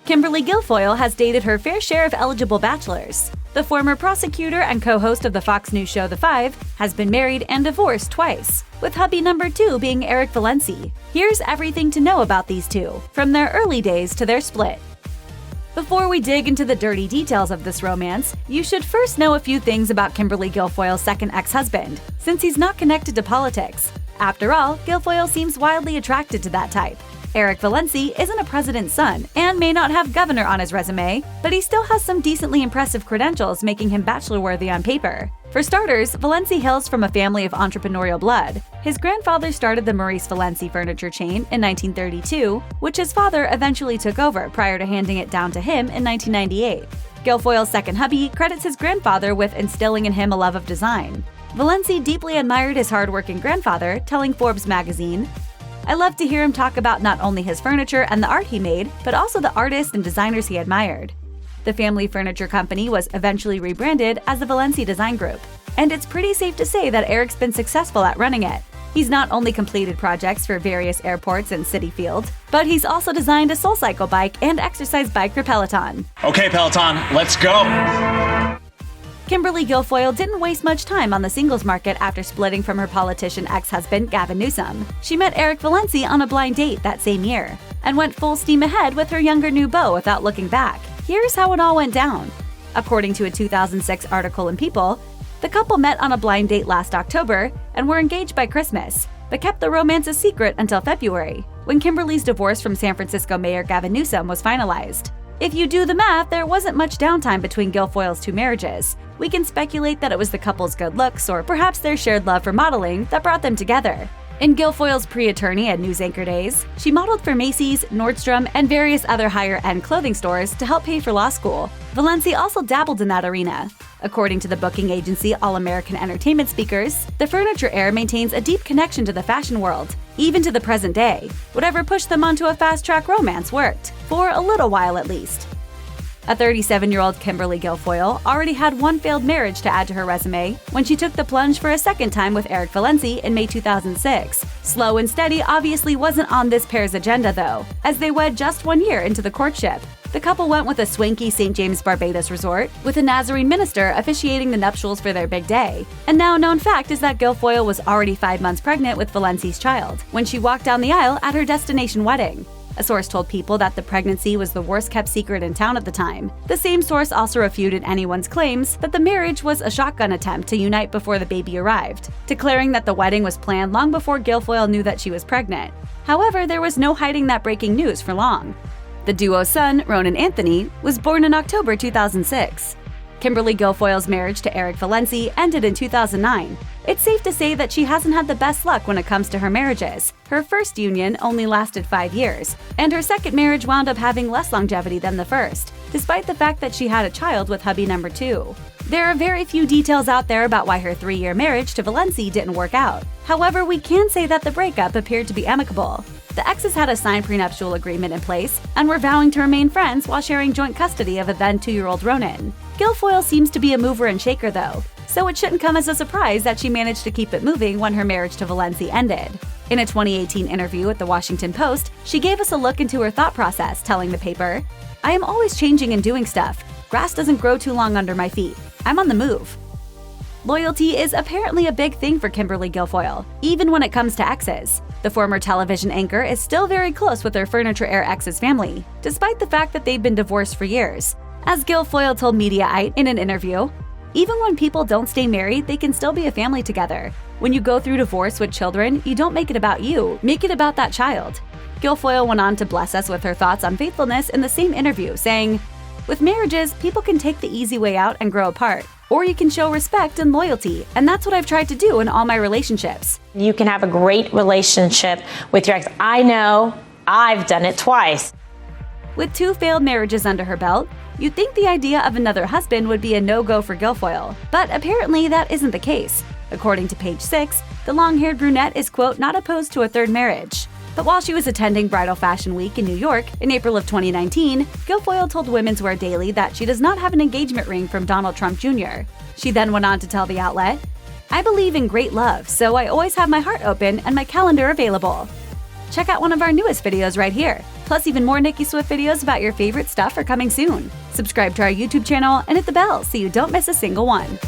Kimberly Guilfoyle has dated her fair share of eligible bachelors. The former prosecutor and co-host of the Fox News show The Five has been married and divorced twice, with hubby number 2 being Eric Villency. Here's everything to know about these two, from their early days to their split. Before we dig into the dirty details of this romance, you should first know a few things about Kimberly Guilfoyle's second ex-husband, since he's not connected to politics. After all, Guilfoyle seems wildly attracted to that type. Eric Villency isn't a president's son and may not have governor on his resume, but he still has some decently impressive credentials, making him bachelor-worthy on paper. For starters, Villency hails from a family of entrepreneurial blood. His grandfather started the Maurice Villency furniture chain in 1932, which his father eventually took over prior to handing it down to him in 1998. Guilfoyle's second hubby credits his grandfather with instilling in him a love of design. Villency deeply admired his hardworking grandfather, telling Forbes magazine, "I love to hear him talk about not only his furniture and the art he made, but also the artists and designers he admired." The family furniture company was eventually rebranded as the Villency Design Group, and it's pretty safe to say that Eric's been successful at running it. He's not only completed projects for various airports and Citi Field, but he's also designed a SoulCycle bike and exercise bike for Peloton. Okay, Peloton, let's go! Kimberly Guilfoyle didn't waste much time on the singles market after splitting from her politician ex-husband Gavin Newsom. She met Eric Villency on a blind date that same year, and went full steam ahead with her younger new beau without looking back. Here's how it all went down. According to a 2006 article in People, the couple met on a blind date last October and were engaged by Christmas, but kept the romance a secret until February, when Kimberly's divorce from San Francisco Mayor Gavin Newsom was finalized. If you do the math, there wasn't much downtime between Guilfoyle's two marriages. We can speculate that it was the couple's good looks or perhaps their shared love for modeling that brought them together. In Guilfoyle's pre-attorney and news anchor days, she modeled for Macy's, Nordstrom, and various other higher-end clothing stores to help pay for law school. Villency also dabbled in that arena. According to the booking agency All-American Entertainment Speakers, the furniture heir maintains a deep connection to the fashion world, even to the present day. Whatever pushed them onto a fast-track romance worked, for a little while at least. A 37-year-old Kimberly Guilfoyle already had one failed marriage to add to her resume when she took the plunge for a second time with Eric Villency in May 2006. Slow and steady obviously wasn't on this pair's agenda though, as they wed just 1 year into the courtship. The couple went with a swanky St. James Barbados resort, with a Nazarene minister officiating the nuptials for their big day. A now known fact is that Guilfoyle was already 5 months pregnant with Villency's child when she walked down the aisle at her destination wedding. A source told People that the pregnancy was the worst-kept secret in town at the time. The same source also refuted anyone's claims that the marriage was a shotgun attempt to unite before the baby arrived, declaring that the wedding was planned long before Guilfoyle knew that she was pregnant. However, there was no hiding that breaking news for long. The duo's son, Ronan Anthony, was born in October 2006. Kimberly Guilfoyle's marriage to Eric Villency ended in 2009. It's safe to say that she hasn't had the best luck when it comes to her marriages. Her first union only lasted 5 years, and her second marriage wound up having less longevity than the first, despite the fact that she had a child with hubby number 2. There are very few details out there about why her 3-year marriage to Villency didn't work out. However, we can say that the breakup appeared to be amicable. The exes had a signed prenuptial agreement in place and were vowing to remain friends while sharing joint custody of a then 2-year-old Ronan. Guilfoyle seems to be a mover and shaker though, so it shouldn't come as a surprise that she managed to keep it moving when her marriage to Villency ended. In a 2018 interview with the Washington Post, she gave us a look into her thought process, telling the paper, "I am always changing and doing stuff. Grass doesn't grow too long under my feet. I'm on the move." Loyalty is apparently a big thing for Kimberly Guilfoyle, even when it comes to exes. The former television anchor is still very close with her furniture heir ex's family, despite the fact that they've been divorced for years. As Guilfoyle told Mediaite in an interview, "Even when people don't stay married, they can still be a family together. When you go through divorce with children, you don't make it about you, make it about that child." Guilfoyle went on to bless us with her thoughts on faithfulness in the same interview, saying, "With marriages, people can take the easy way out and grow apart. Or you can show respect and loyalty, and that's what I've tried to do in all my relationships." You can have a great relationship with your ex. I know, I've done it twice. With 2 failed marriages under her belt, you'd think the idea of another husband would be a no-go for Guilfoyle, but apparently that isn't the case. According to Page 6, the long-haired brunette is, quote, not opposed to a third marriage. But while she was attending Bridal Fashion Week in New York in April of 2019, Guilfoyle told Women's Wear Daily that she does not have an engagement ring from Donald Trump Jr. She then went on to tell the outlet, "I believe in great love, so I always have my heart open and my calendar available." Check out one of our newest videos right here. Plus, even more Nicki Swift videos about your favorite stuff are coming soon. Subscribe to our YouTube channel and hit the bell so you don't miss a single one.